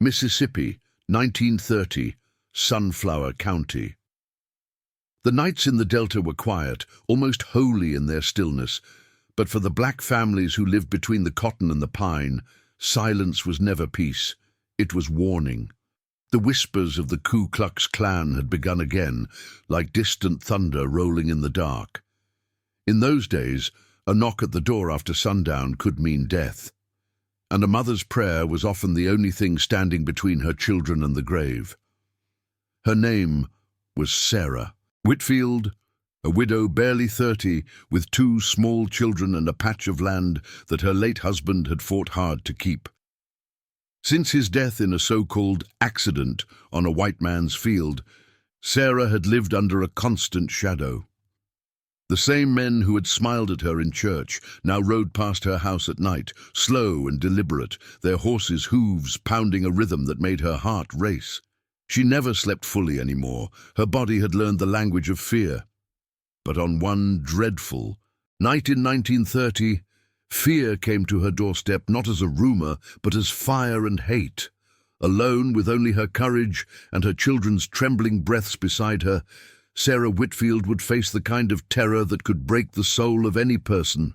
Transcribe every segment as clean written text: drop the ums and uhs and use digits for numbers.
Mississippi, 1930, Sunflower County. The nights in the Delta were quiet, almost holy in their stillness, but for the black families who lived between the cotton and the pine, silence was never peace, it was warning. The whispers of the Ku Klux Klan had begun again, like distant thunder rolling in the dark. In those days, a knock at the door after sundown could mean death, and a mother's prayer was often the only thing standing between her children and the grave. Her name was Sarah Whitfield, a widow barely 30, with 2 small children and a patch of land that her late husband had fought hard to keep. Since his death in a so-called accident on a white man's field, Sarah had lived under a constant shadow. The same men who had smiled at her in church now rode past her house at night, slow and deliberate, their horses' hooves pounding a rhythm that made her heart race. She never slept fully anymore. Her body had learned the language of fear. But on one dreadful night in 1930, fear came to her doorstep not as a rumor, but as fire and hate. Alone, with only her courage and her children's trembling breaths beside her, Sarah Whitfield would face the kind of terror that could break the soul of any person.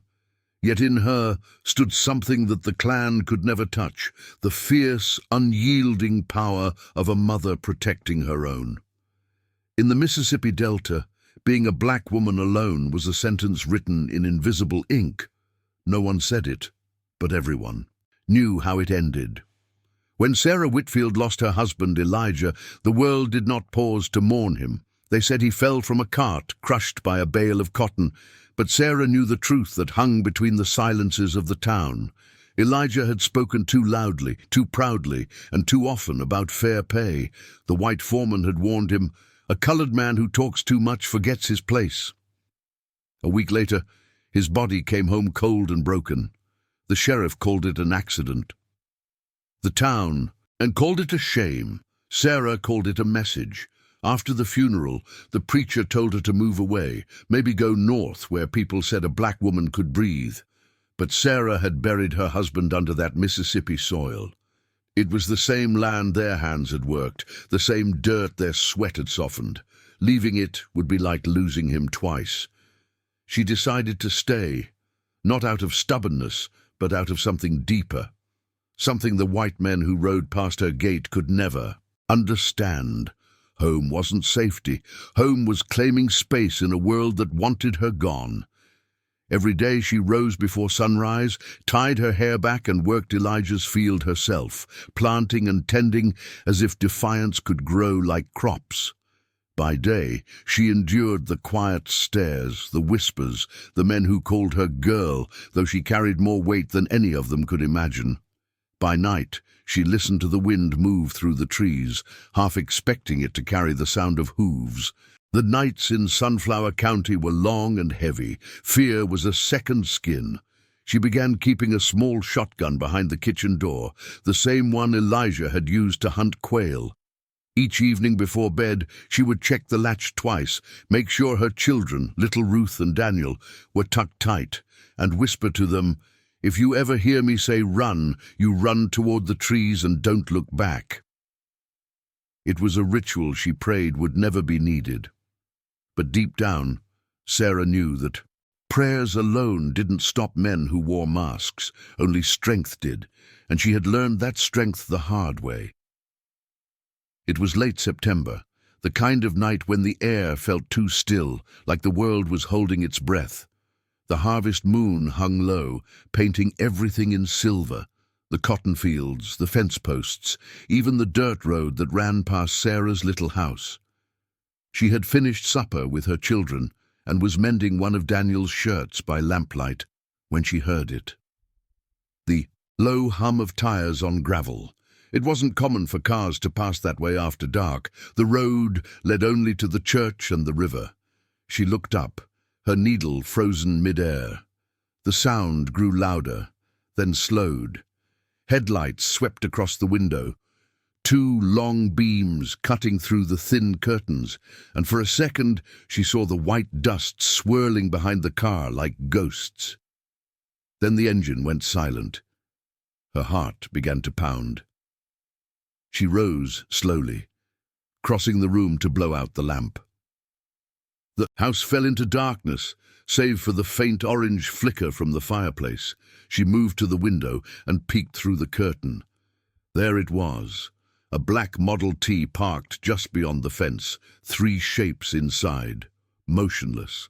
Yet in her stood something that the Klan could never touch, the fierce, unyielding power of a mother protecting her own. In the Mississippi Delta, being a black woman alone was a sentence written in invisible ink. No one said it, but everyone knew how it ended. When Sarah Whitfield lost her husband Elijah, the world did not pause to mourn him. They said he fell from a cart, crushed by a bale of cotton, but Sarah knew the truth that hung between the silences of the town. Elijah had spoken too loudly, too proudly, and too often about fair pay. The white foreman had warned him, "A colored man who talks too much forgets his place." A week later, his body came home cold and broken. The sheriff called it an accident. The town called it a shame. Sarah called it a message. After the funeral, the preacher told her to move away, maybe go north where people said a black woman could breathe. But Sarah had buried her husband under that Mississippi soil. It was the same land their hands had worked, the same dirt their sweat had softened. Leaving it would be like losing him twice. She decided to stay, not out of stubbornness, but out of something deeper, something the white men who rode past her gate could never understand. Home wasn't safety. Home was claiming space in a world that wanted her gone. Every day she rose before sunrise, tied her hair back and worked Elijah's field herself, planting and tending as if defiance could grow like crops. By day, she endured the quiet stares, the whispers, the men who called her girl, though she carried more weight than any of them could imagine. By night, she listened to the wind move through the trees, half expecting it to carry the sound of hooves. The nights in Sunflower County were long and heavy. Fear was a second skin. She began keeping a small shotgun behind the kitchen door, the same one Elijah had used to hunt quail. Each evening before bed, she would check the latch twice, make sure her children, little Ruth and Daniel, were tucked tight, and whisper to them, "If you ever hear me say run, you run toward the trees and don't look back." It was a ritual she prayed would never be needed. But deep down, Sarah knew that prayers alone didn't stop men who wore masks, only strength did, and she had learned that strength the hard way. It was late September, the kind of night when the air felt too still, like the world was holding its breath. The harvest moon hung low, painting everything in silver, the cotton fields, the fence posts, even the dirt road that ran past Sarah's little house. She had finished supper with her children and was mending one of Daniel's shirts by lamplight when she heard it. The low hum of tires on gravel. It wasn't common for cars to pass that way after dark. The road led only to the church and the river. She looked up, her needle frozen mid-air. The sound grew louder, then slowed. Headlights swept across the window, 2 long beams cutting through the thin curtains, and for a second she saw the white dust swirling behind the car like ghosts. Then the engine went silent. Her heart began to pound. She rose slowly, crossing the room to blow out the lamp. The house fell into darkness, save for the faint orange flicker from the fireplace. She moved to the window and peeked through the curtain. There it was, a black Model T parked just beyond the fence, 3 shapes inside, motionless.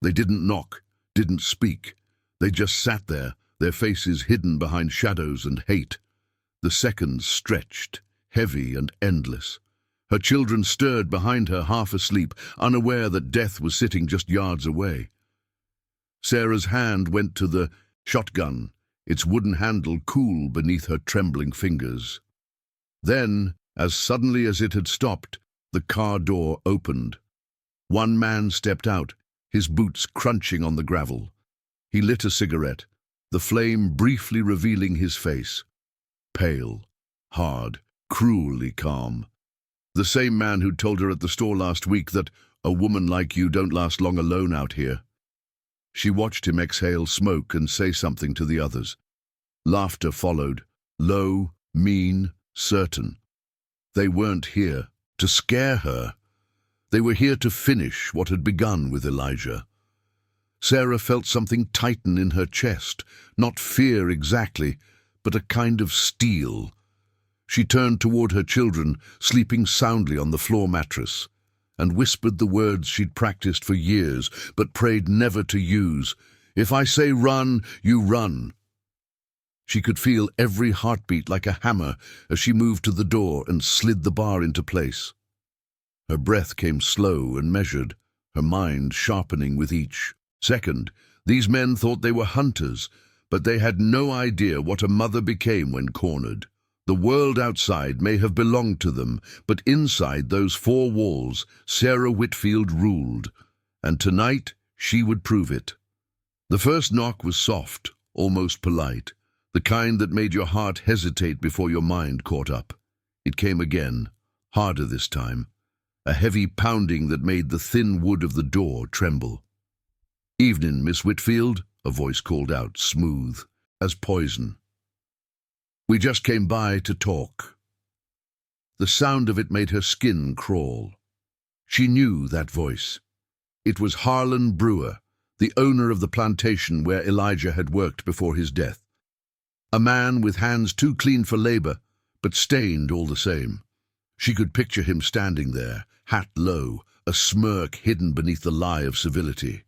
They didn't knock, didn't speak. They just sat there, their faces hidden behind shadows and hate. The seconds stretched, heavy and endless. Her children stirred behind her, half asleep, unaware that death was sitting just yards away. Sarah's hand went to the shotgun, its wooden handle cool beneath her trembling fingers. Then, as suddenly as it had stopped, the car door opened. One man stepped out, his boots crunching on the gravel. He lit a cigarette, the flame briefly revealing his face. Pale, hard, cruelly calm. The same man who'd told her at the store last week that a woman like you don't last long alone out here. She watched him exhale smoke and say something to the others. Laughter followed, low, mean, certain. They weren't here to scare her. They were here to finish what had begun with Elijah. Sarah felt something tighten in her chest, not fear exactly, but a kind of steel. She turned toward her children, sleeping soundly on the floor mattress, and whispered the words she'd practiced for years, but prayed never to use. "If I say run, you run." She could feel every heartbeat like a hammer as she moved to the door and slid the bar into place. Her breath came slow and measured, her mind sharpening with each second. These men thought they were hunters, but they had no idea what a mother became when cornered. The world outside may have belonged to them, but inside those 4 walls, Sarah Whitfield ruled, and tonight she would prove it. The first knock was soft, almost polite, the kind that made your heart hesitate before your mind caught up. It came again, harder this time, a heavy pounding that made the thin wood of the door tremble. "Evening, Miss Whitfield," a voice called out, smooth as poison. "We just came by to talk." The sound of it made her skin crawl. She knew that voice. It was Harlan Brewer, the owner of the plantation where Elijah had worked before his death. A man with hands too clean for labor, but stained all the same. She could picture him standing there, hat low, a smirk hidden beneath the lie of civility.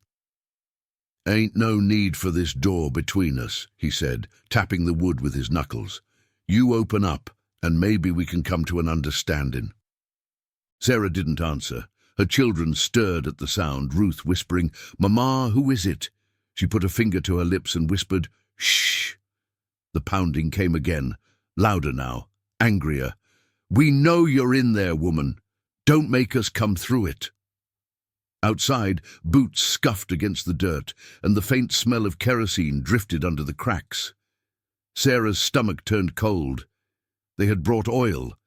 "Ain't no need for this door between us," he said, tapping the wood with his knuckles. "You open up, and maybe we can come to an understanding." Sarah didn't answer. Her children stirred at the sound, Ruth whispering, "Mama, who is it?" She put a finger to her lips and whispered, "Shh." The pounding came again, louder now, angrier. "We know you're in there, woman. Don't make us come through it." Outside, boots scuffed against the dirt, and the faint smell of kerosene drifted under the cracks. Sarah's stomach turned cold. They had brought oil.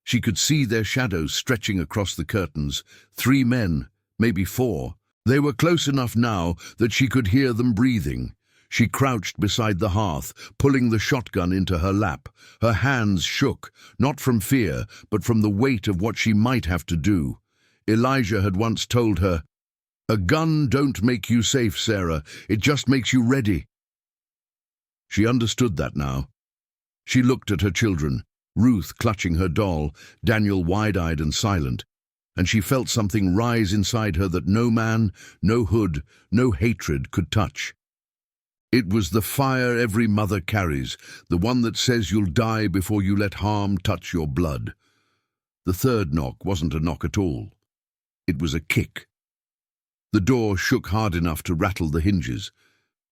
She could see their shadows stretching across the curtains. 3 men, maybe 4. They were close enough now that she could hear them breathing. She crouched beside the hearth, pulling the shotgun into her lap. Her hands shook, not from fear, but from the weight of what she might have to do. Elijah had once told her, "A gun don't make you safe, Sarah. It just makes you ready." She understood that now. She looked at her children, Ruth clutching her doll, Daniel wide-eyed and silent, and she felt something rise inside her that no man, no hood, no hatred could touch. It was the fire every mother carries, the one that says you'll die before you let harm touch your blood. The third knock wasn't a knock at all. It was a kick. The door shook hard enough to rattle the hinges.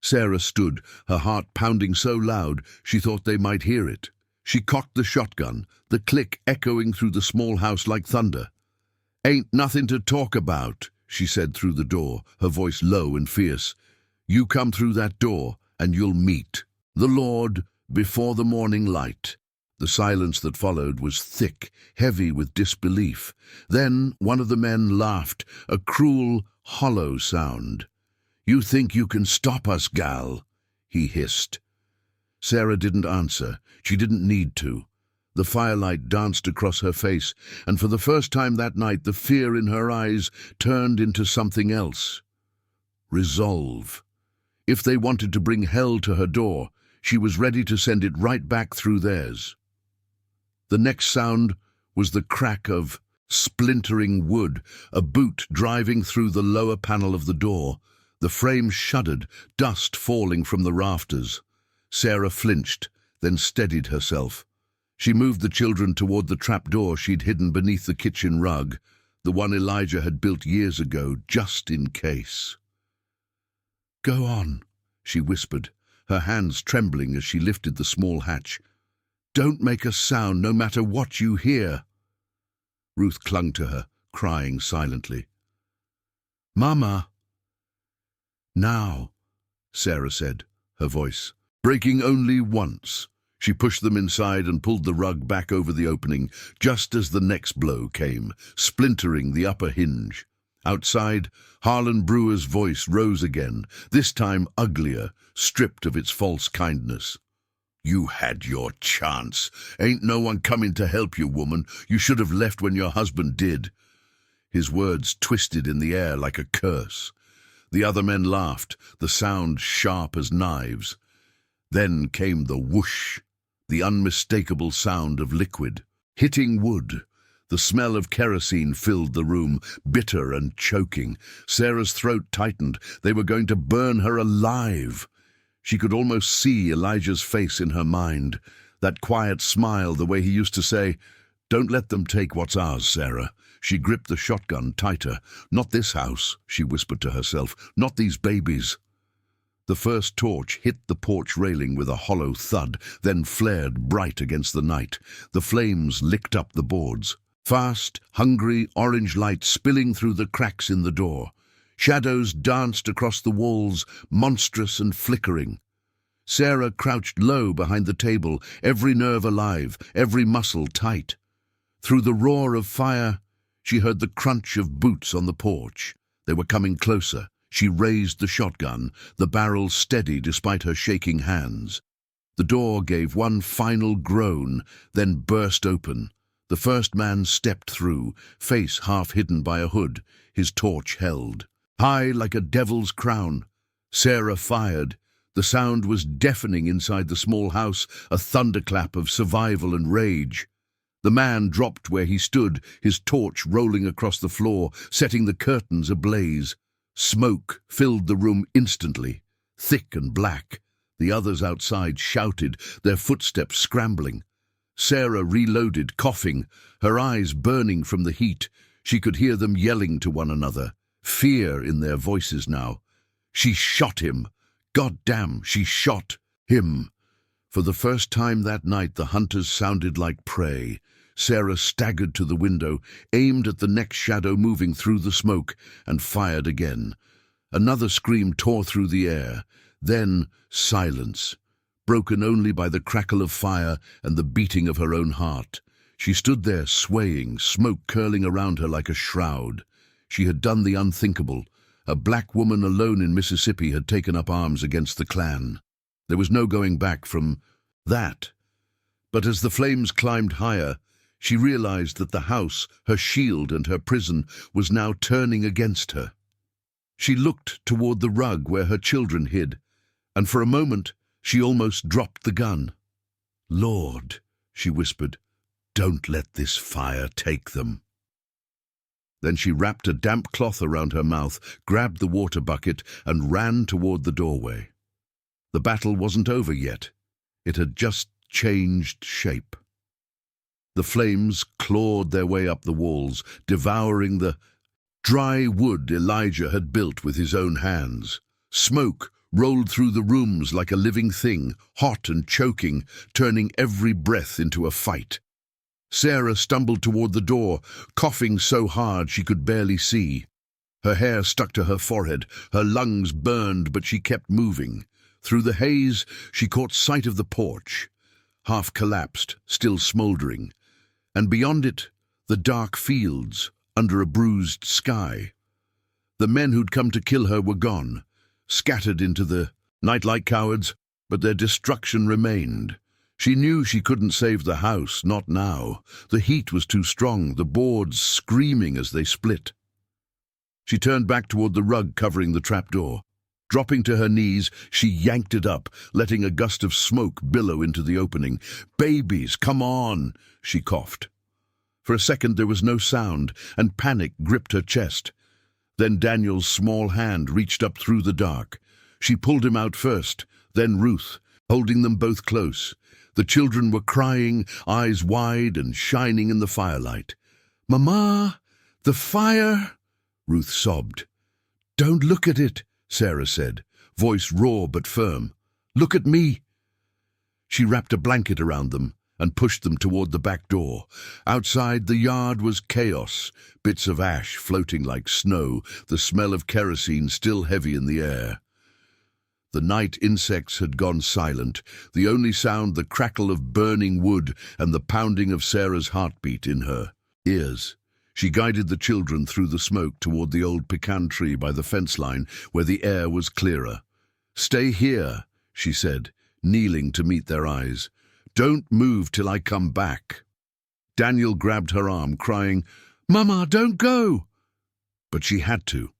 Sarah stood, her heart pounding so loud she thought they might hear it. She cocked the shotgun, the click echoing through the small house like thunder. "Ain't nothing to talk about," she said through the door, her voice low and fierce. "You come through that door, and you'll meet the Lord before the morning light." The silence that followed was thick, heavy with disbelief. Then one of the men laughed, a cruel, hollow sound. "You think you can stop us, gal?" he hissed. Sarah didn't answer. She didn't need to. The firelight danced across her face, and for the first time that night the fear in her eyes turned into something else. Resolve. If they wanted to bring hell to her door, she was ready to send it right back through theirs. The next sound was the crack of splintering wood, a boot driving through the lower panel of the door. The frame shuddered, dust falling from the rafters. Sarah flinched, then steadied herself. She moved the children toward the trapdoor she'd hidden beneath the kitchen rug, the one Elijah had built years ago, just in case. "Go on," she whispered, her hands trembling as she lifted the small hatch. "Don't make a sound, no matter what you hear." Ruth clung to her, crying silently. "Mama." "Now," Sarah said, her voice breaking only once. She pushed them inside and pulled the rug back over the opening, just as the next blow came, splintering the upper hinge. Outside, Harlan Brewer's voice rose again, this time uglier, stripped of its false kindness. "You had your chance. Ain't no one coming to help you, woman. You should have left when your husband did." His words twisted in the air like a curse. The other men laughed, the sound sharp as knives. Then came the whoosh, the unmistakable sound of liquid hitting wood. The smell of kerosene filled the room, bitter and choking. Sarah's throat tightened. They were going to burn her alive. She could almost see Elijah's face in her mind, that quiet smile, the way he used to say, "Don't let them take what's ours, Sarah." She gripped the shotgun tighter. "Not this house," she whispered to herself. "Not these babies." The first torch hit the porch railing with a hollow thud, then flared bright against the night. The flames licked up the boards. Fast, hungry, orange light spilling through the cracks in the door. Shadows danced across the walls, monstrous and flickering. Sarah crouched low behind the table, every nerve alive, every muscle tight. Through the roar of fire, she heard the crunch of boots on the porch. They were coming closer. She raised the shotgun, the barrel steady despite her shaking hands. The door gave one final groan, then burst open. The first man stepped through, face half hidden by a hood, his torch held. High like a devil's crown. Sarah fired. The sound was deafening inside the small house, a thunderclap of survival and rage. The man dropped where he stood, his torch rolling across the floor, setting the curtains ablaze. Smoke filled the room instantly, thick and black. The others outside shouted, their footsteps scrambling. Sarah reloaded, coughing, her eyes burning from the heat. She could hear them yelling to one another, fear in their voices now. She shot him. God damn, she shot him. For the first time that night, the hunters sounded like prey. Sarah staggered to the window, aimed at the next shadow moving through the smoke, and fired again. Another scream tore through the air. Then silence, broken only by the crackle of fire and the beating of her own heart. She stood there swaying, smoke curling around her like a shroud. She had done the unthinkable. A black woman alone in Mississippi had taken up arms against the Klan. There was no going back from that. But as the flames climbed higher, she realized that the house, her shield and her prison, was now turning against her. She looked toward the rug where her children hid, and for a moment she almost dropped the gun. "Lord," she whispered, "don't let this fire take them." Then she wrapped a damp cloth around her mouth, grabbed the water bucket, and ran toward the doorway. The battle wasn't over yet. It had just changed shape. The flames clawed their way up the walls, devouring the dry wood Elijah had built with his own hands. Smoke rolled through the rooms like a living thing, hot and choking, turning every breath into a fight. Sarah stumbled toward the door, coughing so hard she could barely see. Her hair stuck to her forehead, her lungs burned, but she kept moving. Through the haze, she caught sight of the porch, half collapsed, still smoldering, and beyond it, the dark fields under a bruised sky. The men who'd come to kill her were gone, scattered into the night like cowards, but their destruction remained. She knew she couldn't save the house, not now. The heat was too strong, the boards screaming as they split. She turned back toward the rug covering the trapdoor. Dropping to her knees, she yanked it up, letting a gust of smoke billow into the opening. "Babies, come on!" she coughed. For a second there was no sound, and panic gripped her chest. Then Daniel's small hand reached up through the dark. She pulled him out first, then Ruth, holding them both close. The children were crying, eyes wide and shining in the firelight. "Mama, the fire!" Ruth sobbed. "Don't look at it," Sarah said, voice raw but firm. "Look at me." She wrapped a blanket around them and pushed them toward the back door. Outside, the yard was chaos, bits of ash floating like snow, the smell of kerosene still heavy in the air. The night insects had gone silent, the only sound the crackle of burning wood and the pounding of Sarah's heartbeat in her ears. She guided the children through the smoke toward the old pecan tree by the fence line, where the air was clearer. "Stay here," she said, kneeling to meet their eyes. "Don't move till I come back." Daniel grabbed her arm, crying, "Mama, don't go!" But she had to.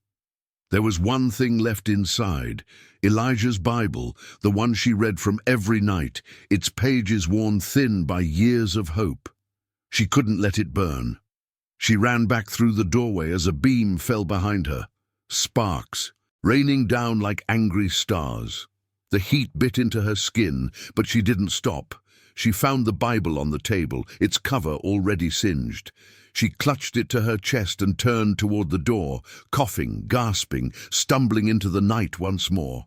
There was one thing left inside, Elijah's Bible, the one she read from every night, its pages worn thin by years of hope. She couldn't let it burn. She ran back through the doorway as a beam fell behind her. Sparks, raining down like angry stars. The heat bit into her skin, but she didn't stop. She found the Bible on the table, its cover already singed. She clutched it to her chest and turned toward the door, coughing, gasping, stumbling into the night once more.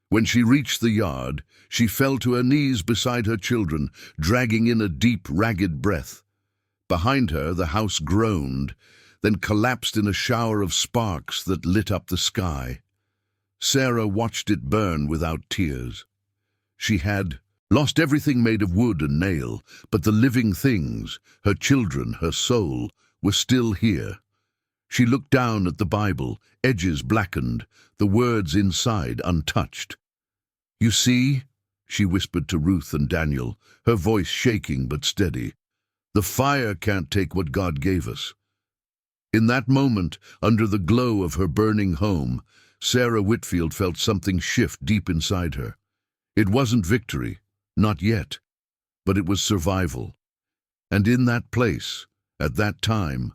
When she reached the yard, she fell to her knees beside her children, dragging in a deep, ragged breath. Behind her, the house groaned, then collapsed in a shower of sparks that lit up the sky. Sarah watched it burn without tears. She had lost everything made of wood and nail, but the living things, her children, her soul, were still here. She looked down at the Bible, edges blackened, the words inside untouched. "You see," she whispered to Ruth and Daniel, her voice shaking but steady, "the fire can't take what God gave us." In that moment, under the glow of her burning home, Sarah Whitfield felt something shift deep inside her. It wasn't victory, not yet, but it was survival. And in that place, at that time,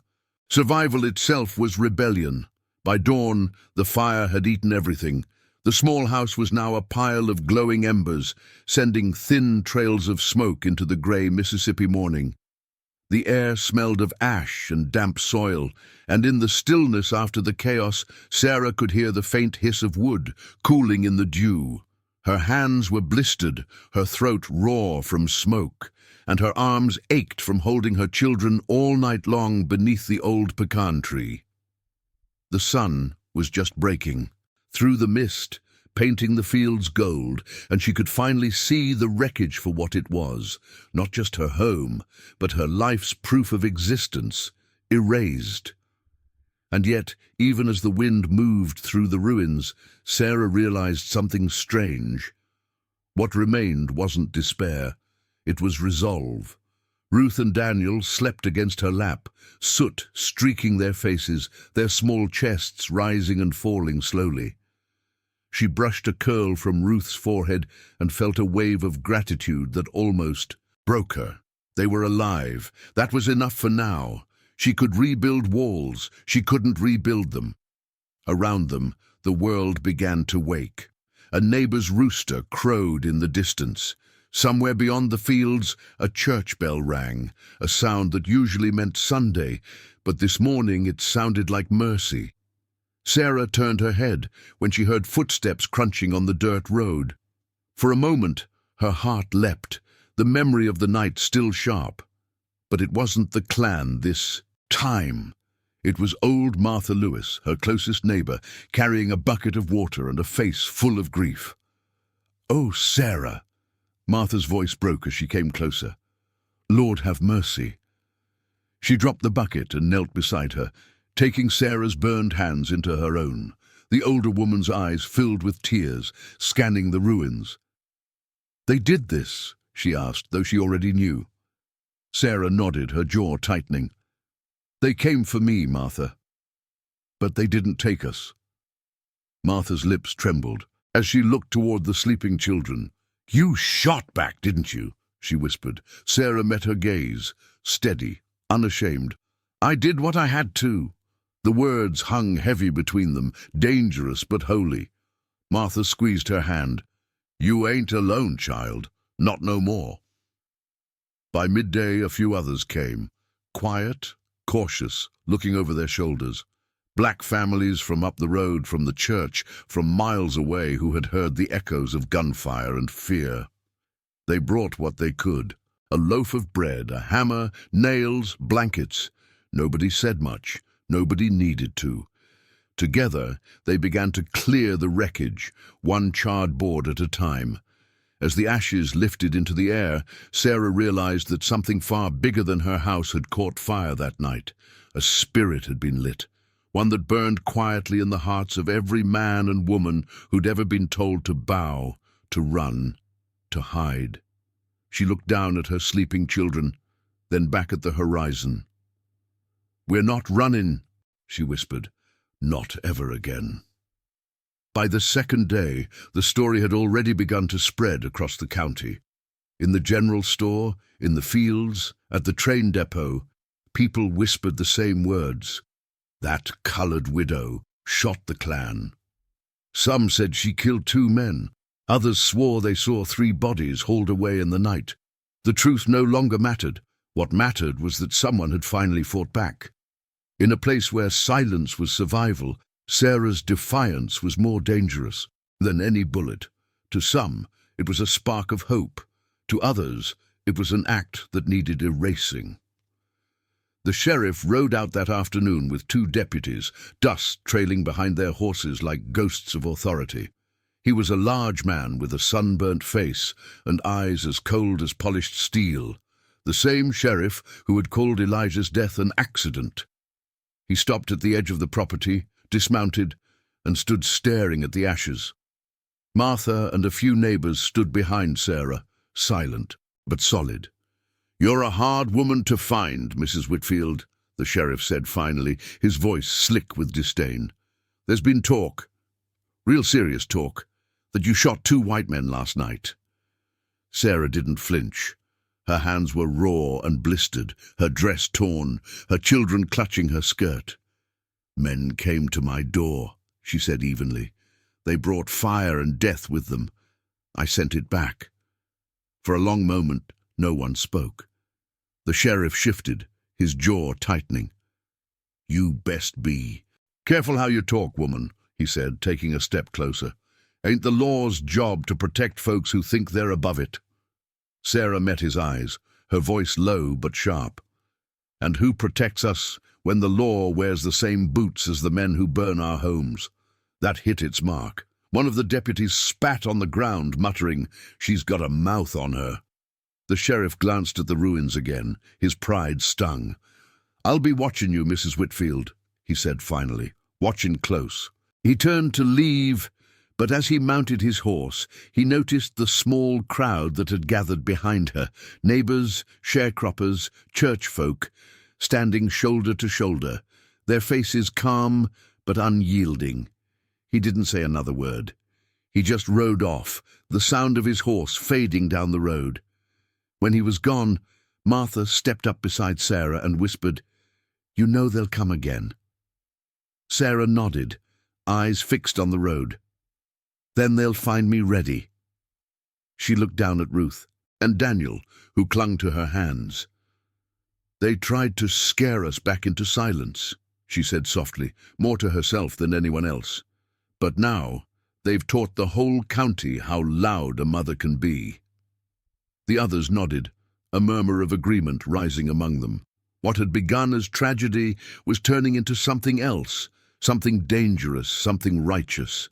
survival itself was rebellion. By dawn, the fire had eaten everything. The small house was now a pile of glowing embers, sending thin trails of smoke into the gray Mississippi morning. The air smelled of ash and damp soil, and in the stillness after the chaos, Sarah could hear the faint hiss of wood cooling in the dew. Her hands were blistered, her throat raw from smoke, and her arms ached from holding her children all night long beneath the old pecan tree. The sun was just breaking, through the mist, painting the fields gold, and she could finally see the wreckage for what it was, not just her home, but her life's proof of existence, erased. And yet, even as the wind moved through the ruins, Sarah realized something strange. What remained wasn't despair, it was resolve. Ruth and Daniel slept against her lap, soot streaking their faces, their small chests rising and falling slowly. She brushed a curl from Ruth's forehead and felt a wave of gratitude that almost broke her. They were alive. That was enough for now. She could rebuild walls. She couldn't rebuild them. Around them, the world began to wake. A neighbor's rooster crowed in the distance. Somewhere beyond the fields, a church bell rang, a sound that usually meant Sunday, but this morning it sounded like mercy. Sarah turned her head when she heard footsteps crunching on the dirt road. For a moment, her heart leapt, the memory of the night still sharp. But it wasn't the Klan this time. It was old Martha Lewis, her closest neighbor, carrying a bucket of water and a face full of grief. "Oh, Sarah!" Martha's voice broke as she came closer. "Lord have mercy." She dropped the bucket and knelt beside her, taking Sarah's burned hands into her own. The older woman's eyes filled with tears, scanning the ruins. "They did this," she asked, though she already knew. Sarah nodded, her jaw tightening. They came for me, Martha. But they didn't take us. Martha's lips trembled as she looked toward the sleeping children. You shot back, didn't you? She whispered. Sarah met her gaze, steady, unashamed. I did what I had to. The words hung heavy between them, dangerous but holy. Martha squeezed her hand. You ain't alone, child. Not no more. By midday, a few others came, quiet, cautious, looking over their shoulders. Black families from up the road, from the church, from miles away, who had heard the echoes of gunfire and fear. They brought what they could. A loaf of bread, a hammer, nails, blankets. Nobody said much. Nobody needed to. Together, they began to clear the wreckage, one charred board at a time. As the ashes lifted into the air, Sarah realized that something far bigger than her house had caught fire that night. A spirit had been lit, one that burned quietly in the hearts of every man and woman who'd ever been told to bow, to run, to hide. She looked down at her sleeping children, then back at the horizon. We're not running, she whispered. Not ever again. By the second day, the story had already begun to spread across the county. In the general store, in the fields, at the train depot, people whispered the same words. That colored widow shot the Klan. Some said she killed 2 men. Others swore they saw 3 bodies hauled away in the night. The truth no longer mattered. What mattered was that someone had finally fought back. In a place where silence was survival, Sarah's defiance was more dangerous than any bullet. To some, it was a spark of hope. To others, it was an act that needed erasing. The sheriff rode out that afternoon with 2 deputies, dust trailing behind their horses like ghosts of authority. He was a large man with a sunburnt face and eyes as cold as polished steel, the same sheriff who had called Elijah's death an accident. He stopped at the edge of the property, dismounted, and stood staring at the ashes. Martha and a few neighbors stood behind Sarah, silent but solid. You're a hard woman to find, Mrs. Whitfield, the sheriff said finally, his voice slick with disdain. There's been talk, real serious talk, that you shot 2 white men last night. Sarah didn't flinch. Her hands were raw and blistered, her dress torn, her children clutching her skirt. Men came to my door, she said evenly. They brought fire and death with them. I sent it back. For a long moment, no one spoke. The sheriff shifted, his jaw tightening. You best be. Careful how you talk, woman, he said, taking a step closer. Ain't the law's job to protect folks who think they're above it? Sarah met his eyes, her voice low but sharp. And who protects us when the law wears the same boots as the men who burn our homes? That hit its mark. One of the deputies spat on the ground, muttering, She's got a mouth on her. The sheriff glanced at the ruins again, his pride stung. I'll be watching you, Mrs. Whitfield, he said finally, watching close. He turned to leave, but as he mounted his horse, he noticed the small crowd that had gathered behind her, neighbors, sharecroppers, church folk, standing shoulder to shoulder, their faces calm but unyielding. He didn't say another word. He just rode off, the sound of his horse fading down the road. When he was gone, Martha stepped up beside Sarah and whispered, You know they'll come again. Sarah nodded, eyes fixed on the road. Then they'll find me ready. She looked down at Ruth and Daniel, who clung to her hands. They tried to scare us back into silence, she said softly, more to herself than anyone else. But now, they've taught the whole county how loud a mother can be. The others nodded, a murmur of agreement rising among them. What had begun as tragedy was turning into something else, something dangerous, something righteous.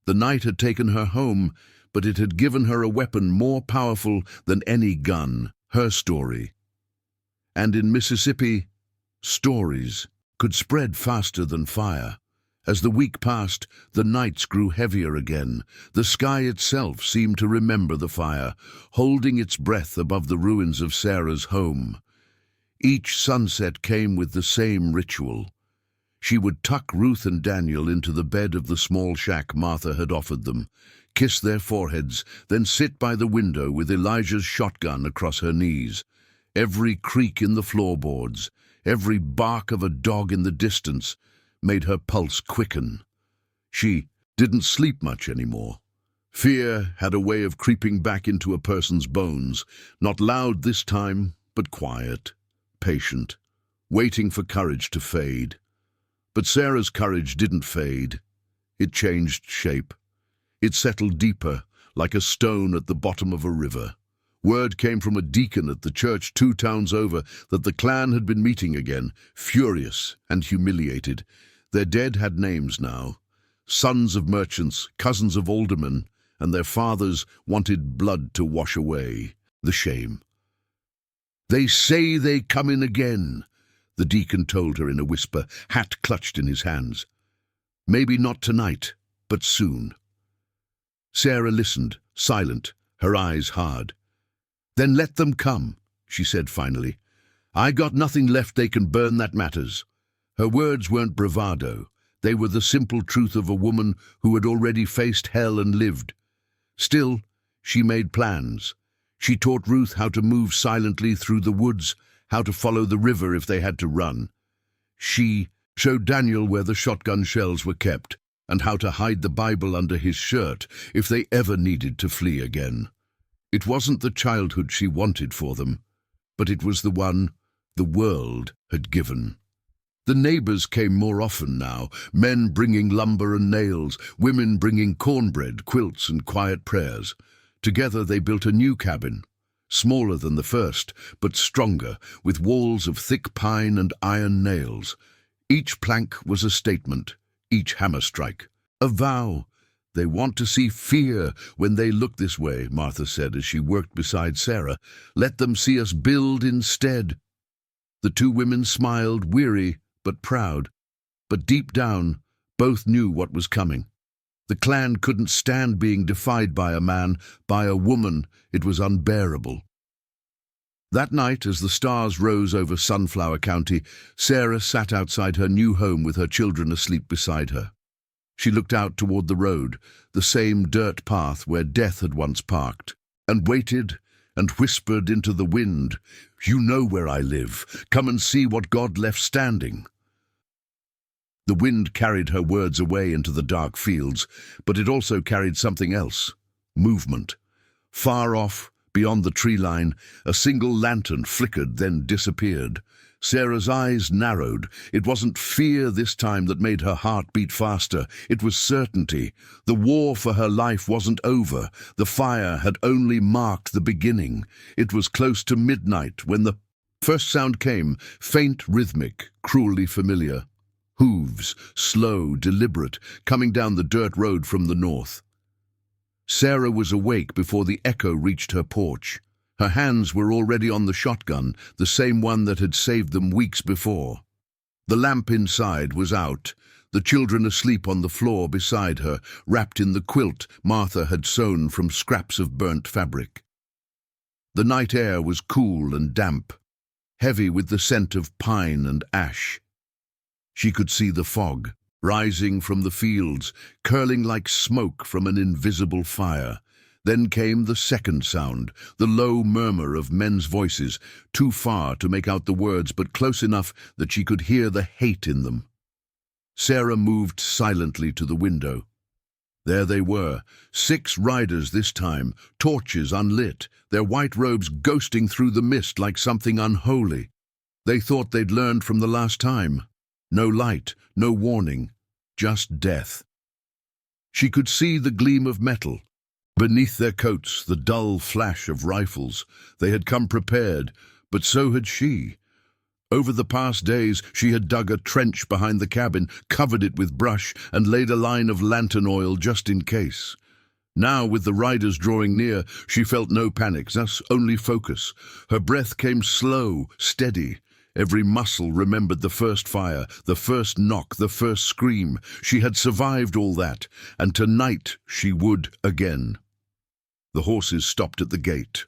The night had taken her home, but it had given her a weapon more powerful than any gun, her story. And in Mississippi, stories could spread faster than fire, As the week passed, the nights grew heavier again. The sky itself seemed to remember the fire, holding its breath above the ruins of Sarah's home. Each sunset came with the same ritual. She would tuck Ruth and Daniel into the bed of the small shack Martha had offered them, kiss their foreheads, then sit by the window with Elijah's shotgun across her knees. Every creak in the floorboards, every bark of a dog in the distance, made her pulse quicken. She didn't sleep much anymore. Fear had a way of creeping back into a person's bones, not loud this time, but quiet, patient, waiting for courage to fade. But Sarah's courage didn't fade. It changed shape. It settled deeper, like a stone at the bottom of a river. Word came from a deacon at the church 2 towns over that the Klan had been meeting again, furious and humiliated. Their dead had names now, sons of merchants, cousins of aldermen, and their fathers wanted blood to wash away the shame. "They say they come in again," the deacon told her in a whisper, hat clutched in his hands. "Maybe not tonight, but soon." Sarah listened, silent, her eyes hard. "Then let them come," she said finally. "I got nothing left they can burn that matters." Her words weren't bravado. They were the simple truth of a woman who had already faced hell and lived. Still, she made plans. She taught Ruth how to move silently through the woods, how to follow the river if they had to run. She showed Daniel where the shotgun shells were kept, and how to hide the Bible under his shirt if they ever needed to flee again. It wasn't the childhood she wanted for them, but it was the one the world had given. The neighbors came more often now, men bringing lumber and nails, women bringing cornbread, quilts, and quiet prayers. Together they built a new cabin, smaller than the first, but stronger, with walls of thick pine and iron nails. Each plank was a statement, each hammer strike, a vow. "They want to see fear when they look this way," Martha said as she worked beside Sarah. "Let them see us build instead." The 2 women smiled, weary but proud. But deep down, both knew what was coming. The Klan couldn't stand being defied by a man, by a woman. It was unbearable. That night, as the stars rose over Sunflower County, Sarah sat outside her new home with her children asleep beside her. She looked out toward the road, the same dirt path where death had once parked, and waited and whispered into the wind, "You know where I live. Come and see what God left standing." The wind carried her words away into the dark fields, but it also carried something else, movement. Far off, beyond the tree line, a single lantern flickered, then disappeared. Sarah's eyes narrowed. It wasn't fear this time that made her heart beat faster. It was certainty. The war for her life wasn't over. The fire had only marked the beginning. It was close to midnight when the first sound came, faint, rhythmic, cruelly familiar. Hooves, slow, deliberate, coming down the dirt road from the north. Sarah was awake before the echo reached her porch. Her hands were already on the shotgun, the same one that had saved them weeks before. The lamp inside was out, the children asleep on the floor beside her, wrapped in the quilt Martha had sewn from scraps of burnt fabric. The night air was cool and damp, heavy with the scent of pine and ash. She could see the fog, rising from the fields, curling like smoke from an invisible fire. Then came the second sound, the low murmur of men's voices, too far to make out the words, but close enough that she could hear the hate in them. Sarah moved silently to the window. There they were, 6 riders this time, torches unlit, their white robes ghosting through the mist like something unholy. They thought they'd learned from the last time. No light, no warning, just death. She could see the gleam of metal. Beneath their coats, the dull flash of rifles. They had come prepared, but so had she. Over the past days, she had dug a trench behind the cabin, covered it with brush, and laid a line of lantern oil just in case. Now, with the riders drawing near, she felt no panic, thus only focus. Her breath came slow, steady. Every muscle remembered the first fire, the first knock, the first scream. She had survived all that, and tonight she would again. The horses stopped at the gate.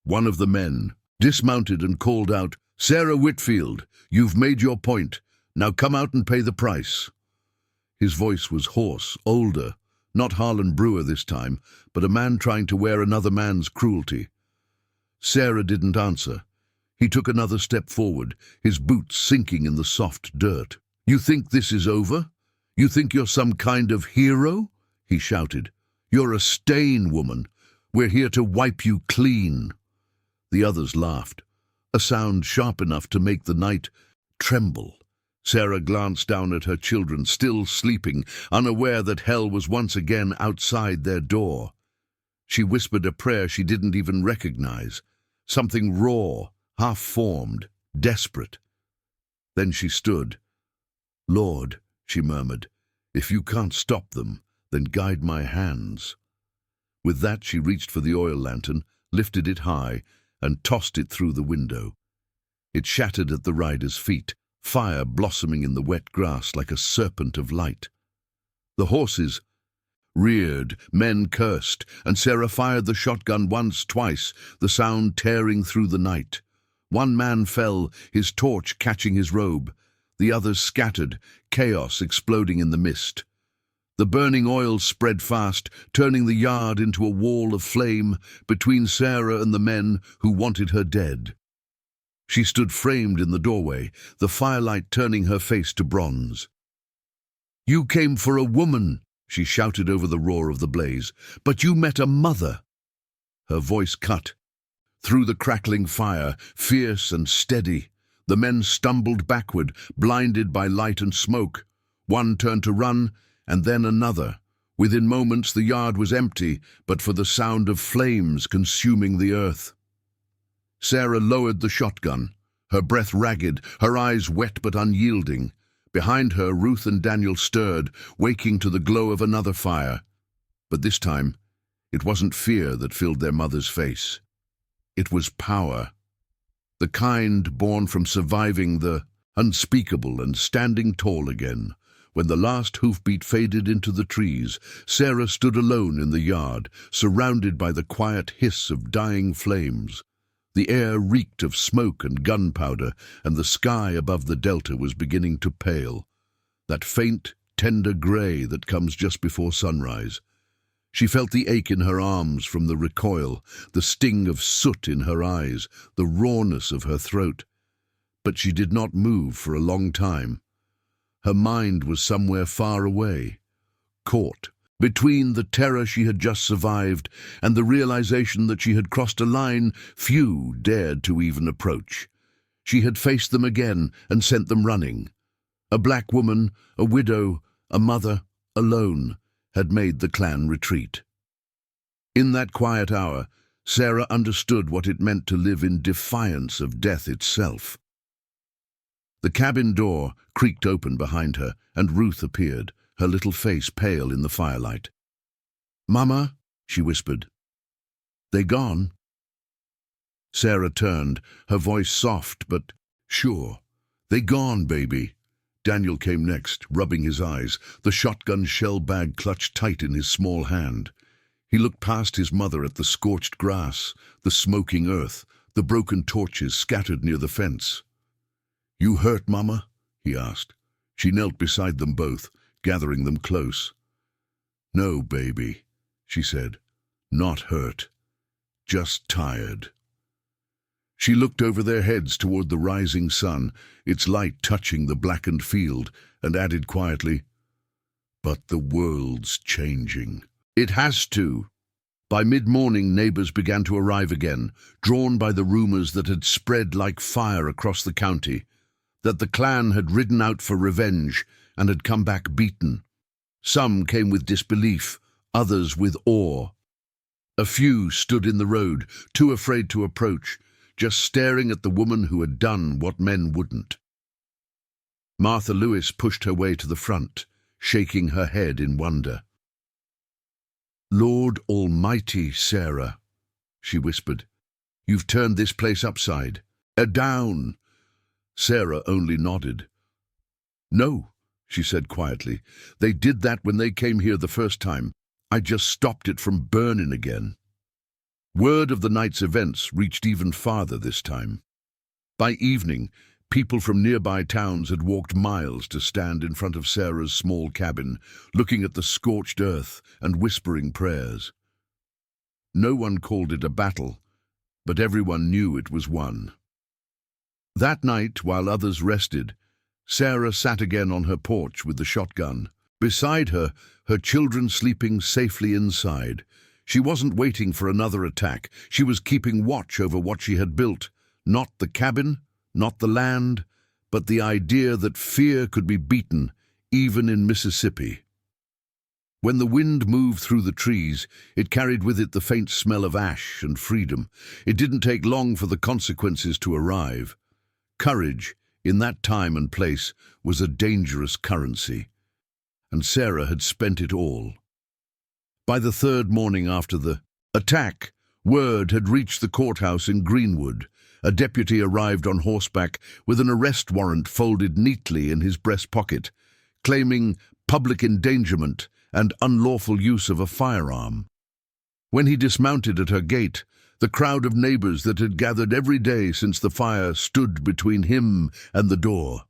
One of the men dismounted and called out, "Sarah Whitfield, you've made your point. Now come out and pay the price." His voice was hoarse, older, not Harlan Brewer this time, but a man trying to wear another man's cruelty. Sarah didn't answer. He took another step forward, his boots sinking in the soft dirt. "You think this is over? You think you're some kind of hero?" he shouted. "You're a stain, woman. We're here to wipe you clean." The others laughed, a sound sharp enough to make the night tremble. Sarah glanced down at her children, still sleeping, unaware that hell was once again outside their door. She whispered a prayer she didn't even recognize, something raw, half-formed, desperate. Then she stood. "Lord," she murmured, "if you can't stop them, then guide my hands." With that she reached for the oil lantern, lifted it high, and tossed it through the window. It shattered at the rider's feet, fire blossoming in the wet grass like a serpent of light. The horses reared, men cursed, and Sarah fired the shotgun once, twice, the sound tearing through the night. One man fell, his torch catching his robe. The others scattered, chaos exploding in the mist. The burning oil spread fast, turning the yard into a wall of flame between Sarah and the men who wanted her dead. She stood framed in the doorway, the firelight turning her face to bronze. "You came for a woman," she shouted over the roar of the blaze, "but you met a mother." Her voice cut through the crackling fire, fierce and steady. The men stumbled backward, blinded by light and smoke. One turned to run, and then another. Within moments the yard was empty, but for the sound of flames consuming the earth. Sarah lowered the shotgun, her breath ragged, her eyes wet but unyielding. Behind her, Ruth and Daniel stirred, waking to the glow of another fire. But this time, it wasn't fear that filled their mother's face. It was power. The kind born from surviving the unspeakable and standing tall again. When the last hoofbeat faded into the trees, Sarah stood alone in the yard, surrounded by the quiet hiss of dying flames. The air reeked of smoke and gunpowder, and the sky above the delta was beginning to pale. That faint, tender grey that comes just before sunrise. She felt the ache in her arms from the recoil, the sting of soot in her eyes, the rawness of her throat. But she did not move for a long time. Her mind was somewhere far away, caught between the terror she had just survived and the realization that she had crossed a line few dared to even approach. She had faced them again and sent them running. A black woman, a widow, a mother, alone, had made the Klan retreat. In that quiet hour, Sarah understood what it meant to live in defiance of death itself. The cabin door creaked open behind her, and Ruth appeared, her little face pale in the firelight. "Mama," she whispered. "They gone?" Sarah turned, her voice soft but sure. "They gone, baby." Daniel came next, rubbing his eyes, the shotgun shell bag clutched tight in his small hand. He looked past his mother at the scorched grass, the smoking earth, the broken torches scattered near the fence. "You hurt, Mama?" he asked. She knelt beside them both, gathering them close. "No, baby," she said. "Not hurt. Just tired." She looked over their heads toward the rising sun, its light touching the blackened field, and added quietly, "But the world's changing. It has to." By mid-morning, neighbors began to arrive again, drawn by the rumors that had spread like fire across the county, that the Klan had ridden out for revenge and had come back beaten. Some came with disbelief, others with awe. A few stood in the road, too afraid to approach, just staring at the woman who had done what men wouldn't. Martha Lewis pushed her way to the front, shaking her head in wonder. "Lord Almighty, Sarah," she whispered, "you've turned this place upside down." Sarah only nodded. "No," she said quietly. "They did that when they came here the first time. I just stopped it from burning again." Word of the night's events reached even farther this time. By evening, people from nearby towns had walked miles to stand in front of Sarah's small cabin, looking at the scorched earth and whispering prayers. No one called it a battle, but everyone knew it was won. That night, while others rested, Sarah sat again on her porch with the shotgun. Beside her, her children sleeping safely inside. She wasn't waiting for another attack. She was keeping watch over what she had built. Not the cabin, not the land, but the idea that fear could be beaten, even in Mississippi. When the wind moved through the trees, it carried with it the faint smell of ash and freedom. It didn't take long for the consequences to arrive. Courage, in that time and place, was a dangerous currency, and Sarah had spent it all. By the third morning after the attack, word had reached the courthouse in Greenwood. A deputy arrived on horseback with an arrest warrant folded neatly in his breast pocket, claiming public endangerment and unlawful use of a firearm. When he dismounted at her gate, the crowd of neighbors that had gathered every day since the fire stood between him and the door.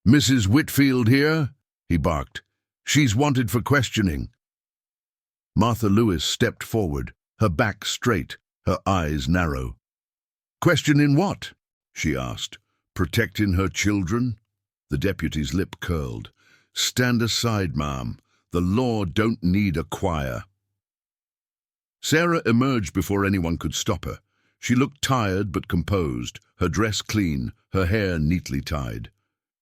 "Mrs. Whitfield here?" he barked. "She's wanted for questioning." Martha Lewis stepped forward, her back straight, her eyes narrow. "Questioning what?" she asked. "Protecting her children?" The deputy's lip curled. "Stand aside, ma'am. The law don't need a choir." Sarah emerged before anyone could stop her. She looked tired but composed, her dress clean, her hair neatly tied.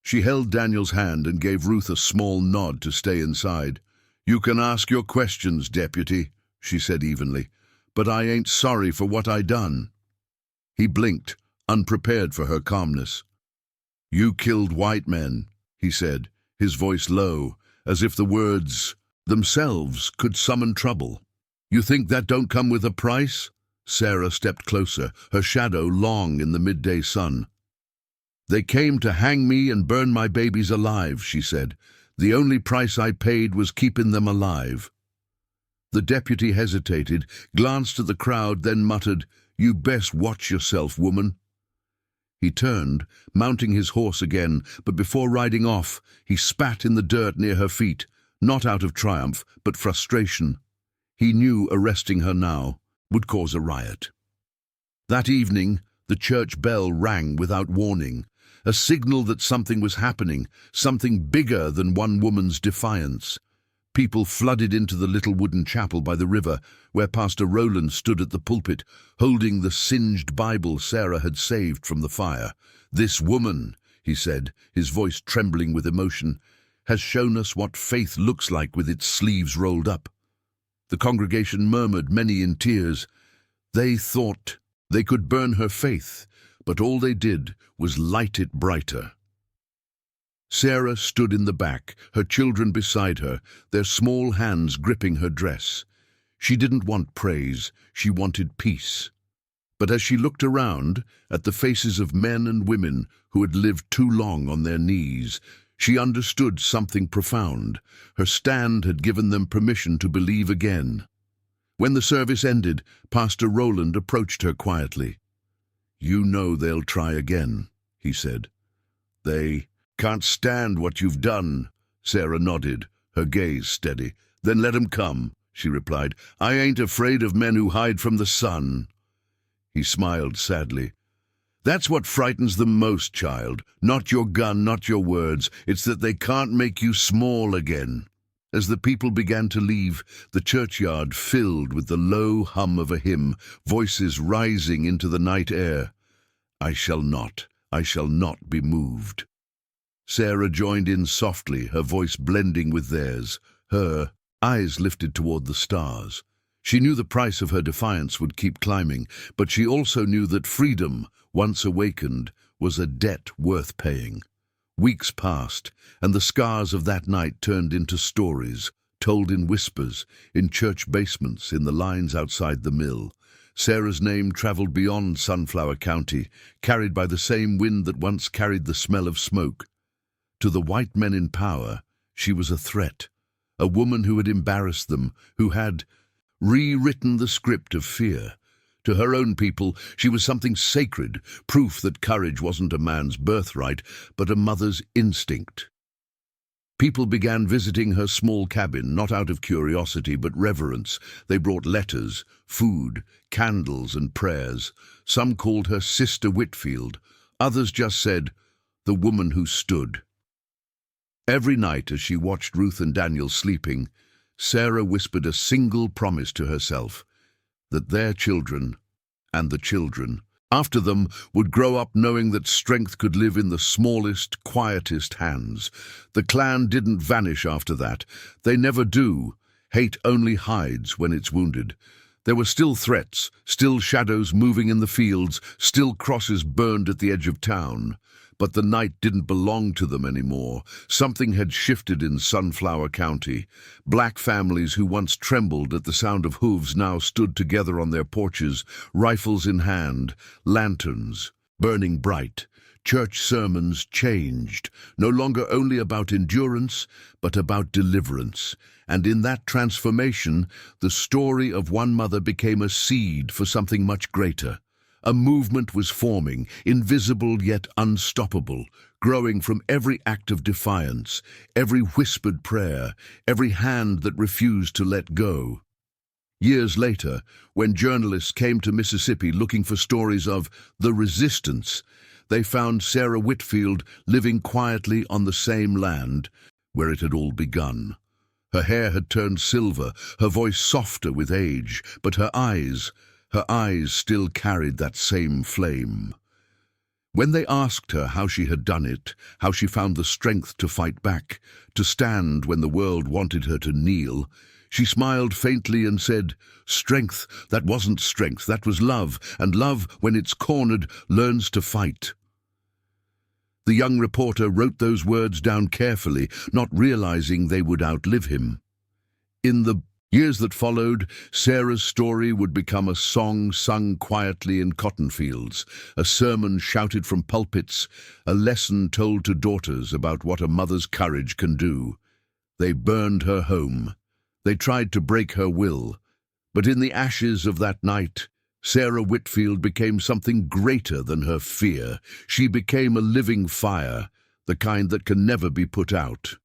She held Daniel's hand and gave Ruth a small nod to stay inside. "You can ask your questions, deputy," she said evenly, "but I ain't sorry for what I done." He blinked, unprepared for her calmness. "You killed white men," he said, his voice low, as if the words themselves could summon trouble. "You think that don't come with a price?" Sarah stepped closer, her shadow long in the midday sun. "They came to hang me and burn my babies alive," she said. "The only price I paid was keeping them alive." The deputy hesitated, glanced at the crowd, then muttered, "You best watch yourself, woman." He turned, mounting his horse again, but before riding off, he spat in the dirt near her feet, not out of triumph, but frustration. He knew arresting her now would cause a riot. That evening, the church bell rang without warning, a signal that something was happening, something bigger than one woman's defiance. People flooded into the little wooden chapel by the river, where Pastor Rowland stood at the pulpit, holding the singed Bible Sarah had saved from the fire. "This woman," he said, his voice trembling with emotion, "has shown us what faith looks like with its sleeves rolled up." The congregation murmured, many in tears. They thought they could burn her faith, but all they did was light it brighter. Sarah stood in the back, her children beside her, their small hands gripping her dress. She didn't want praise, she wanted peace. But as she looked around at the faces of men and women who had lived too long on their knees, she understood something profound. Her stand had given them permission to believe again. When the service ended, Pastor Rowland approached her quietly. "You know they'll try again," he said. "They can't stand what you've done." Sarah nodded, her gaze steady. "Then let 'em come," she replied. "I ain't afraid of men who hide from the sun." He smiled sadly. "That's what frightens them most, child. Not your gun, not your words. It's that they can't make you small again." As the people began to leave, the churchyard filled with the low hum of a hymn, voices rising into the night air. I shall not be moved." Sarah joined in softly, her voice blending with theirs, her eyes lifted toward the stars. She knew the price of her defiance would keep climbing, but she also knew that freedom, once awakened, was a debt worth paying. Weeks passed, and the scars of that night turned into stories told in whispers, in church basements, in the lines outside the mill. Sarah's name traveled beyond Sunflower County, carried by the same wind that once carried the smell of smoke. To the white men in power, she was a threat, a woman who had embarrassed them, who had rewritten the script of fear. To her own people, she was something sacred, proof that courage wasn't a man's birthright, but a mother's instinct. People began visiting her small cabin, not out of curiosity but reverence. They brought letters, food, candles and prayers. Some called her Sister Whitfield. Others just said, "The woman who stood." Every night as she watched Ruth and Daniel sleeping, Sarah whispered a single promise to herself, that their children, and the children after them, would grow up knowing that strength could live in the smallest, quietest hands. The clan didn't vanish after that. They never do. Hate only hides when it's wounded. There were still threats, still shadows moving in the fields, still crosses burned at the edge of town. But the night didn't belong to them anymore. Something had shifted in Sunflower County. Black families who once trembled at the sound of hooves now stood together on their porches, rifles in hand, lanterns burning bright. Church sermons changed, no longer only about endurance, but about deliverance. And in that transformation, the story of one mother became a seed for something much greater. A movement was forming, invisible yet unstoppable, growing from every act of defiance, every whispered prayer, every hand that refused to let go. Years later, when journalists came to Mississippi looking for stories of the resistance, they found Sarah Whitfield living quietly on the same land where it had all begun. Her hair had turned silver, her voice softer with age, but her eyes still carried that same flame. When they asked her how she had done it, how she found the strength to fight back, to stand when the world wanted her to kneel, she smiled faintly and said, "Strength, that wasn't strength, that was love, and love, when it's cornered, learns to fight." The young reporter wrote those words down carefully, not realizing they would outlive him. In the years that followed, Sarah's story would become a song sung quietly in cotton fields, a sermon shouted from pulpits, a lesson told to daughters about what a mother's courage can do. They burned her home. They tried to break her will. But in the ashes of that night, Sarah Whitfield became something greater than her fear. She became a living fire, the kind that can never be put out.